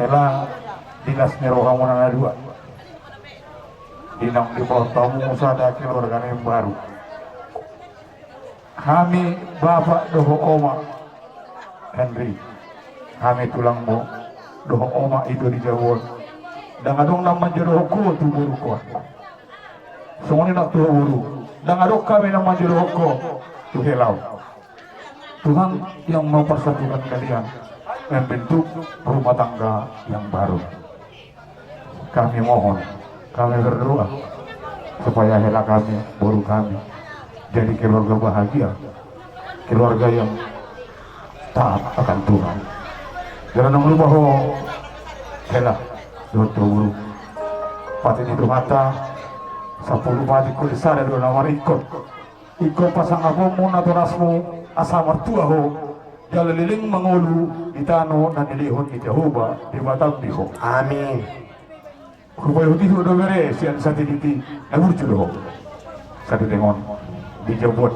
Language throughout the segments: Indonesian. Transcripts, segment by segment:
Hela dinas neroha munana dua. Dinang di bawah tamu musada keluarga yang baru. Kami bapak doho oma Henry. Kami tulang mo doho oma itu di Jawa. Dan adong nama jodoh ko tu buru ko. Semuanya nak tuh buru. Dan adong kami nama jodoh ko tu helau. Tuhan yang mempersatukan kalian membentuk rumah tangga yang baru. Kami mohon, kami berdoa supaya hela kami, buru kami jadi keluarga bahagia, keluarga yang taat akan Tuhan. Jangan lupa bahwa hela dokter buru pati itu mata 10 mati kulit sada dua nama ikut pasang abomu naturasmu asal mertua ho jalaliling mengulu ditano dan dilihun di Jehovah di batang diho. Amin. Kupay huti ho do bere sian sati diti nabur judo ho satu tengon di Jabon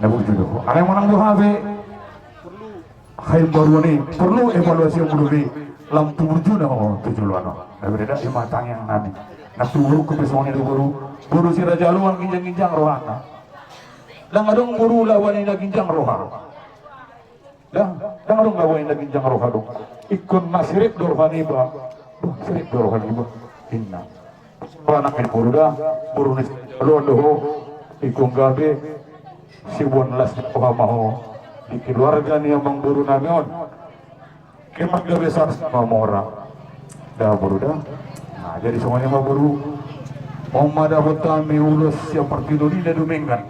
nabur judo ho ada yang menang dohabe hai baru ni perlu evaluasi yang berdua lampu burju na ho tujuan ho berbeda di matang yang nani nak turu ke besone do buru si raja luang ginjang-ginjang rohana dan adong buru lawan yang ginjang roha dan adong lawan yang ginjang roha dong ikon nasirip dorhani ba sirip dorhani ba inna anak ini buru dah buru ni luan doho ikon gabe si buan las roha maho di keluarga ni yang buru namion kemak gabe sar sama orang dah buru dah nah jadi semuanya mah buru Oma dapat kami ulus siap partidori na dumengan.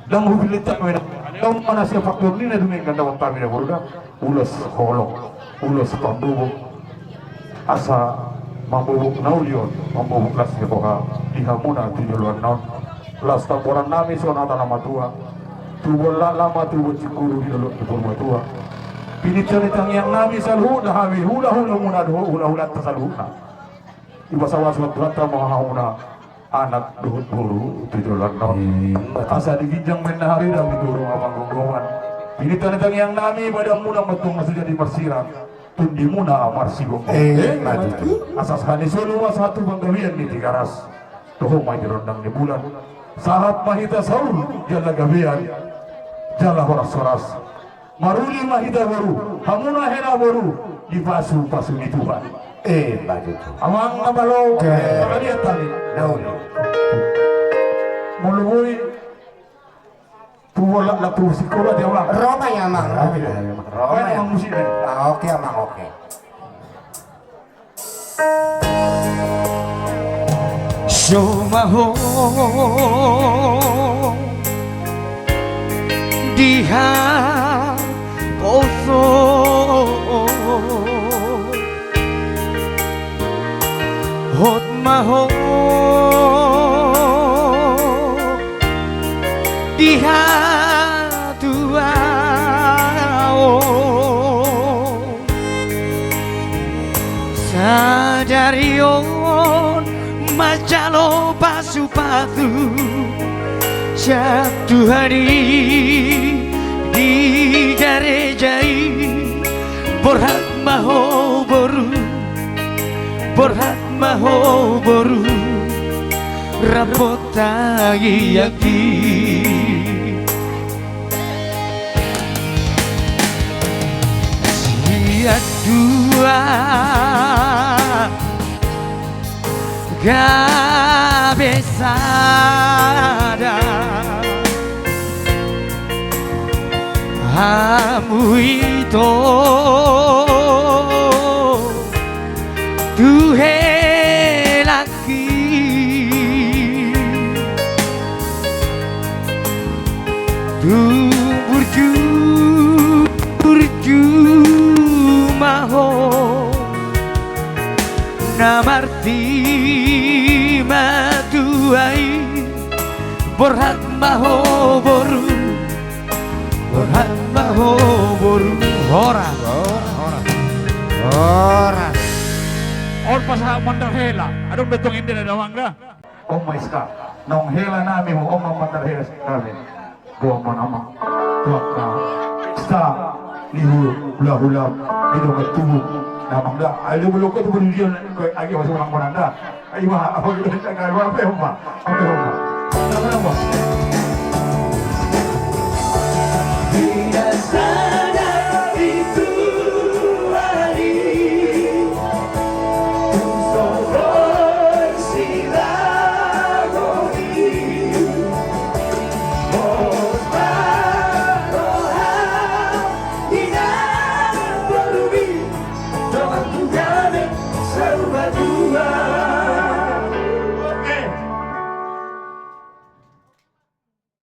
Dan hubilitan mo yung mana siap partidori na dumengan dapat kami na buruda ulus holong, ulus pambubuk asa mambubuk naulion, mambubuk las ni poka dihamuna tujuluan naon. Las tamporan nami sonata nama tua. Tubol lama tubol cikuru di dalam tubol matua. Pinit-pinitang yang nami salhu na hami hula-hula muna hula-hula tasalhuna. Iba sa waswat rata mahahuna anak duhut buru tujuan non asa diginjang menahari dan diturung abang gonggongan ini tentang yang nami pada muda metung masih jadi marsiran tundi muna amar si gonggong asas hani solo satu banggawian di tiga ras tuh mai dirondang di bulan sahat mahita saul jala gawian jala horas-horas maruli mahita baru hamuna hena baru di pasu di Tuhan Begitu. Amang nabalo kalian tadi. Daun. Mului tuwala la tu sekolah dia orang. Roma ya mang. Roma ya. Musik ni. Oke mang oke. Somaho diha poso hot maho diha tuao sadarion macalo pasupatu satu hari di jarejai borhat maho boru borhat maho boru rapot tagi yaki siat dua gabesada hamu itu Tuhe laki tu burju maho namarti matuai borhat maho boru borhat maho boru ora Or pasah mandar hela, adong betong hindi na dawangga. Oh my ska, nong hela nami mo, mandar hela sa kami. Buang mo nama, tuwag ka, sta, lihu hula-hula itu ketubuh nah mangga ada belum kau tu berjuang lagi masuk orang Belanda ayo apa kita kalau apa apa apa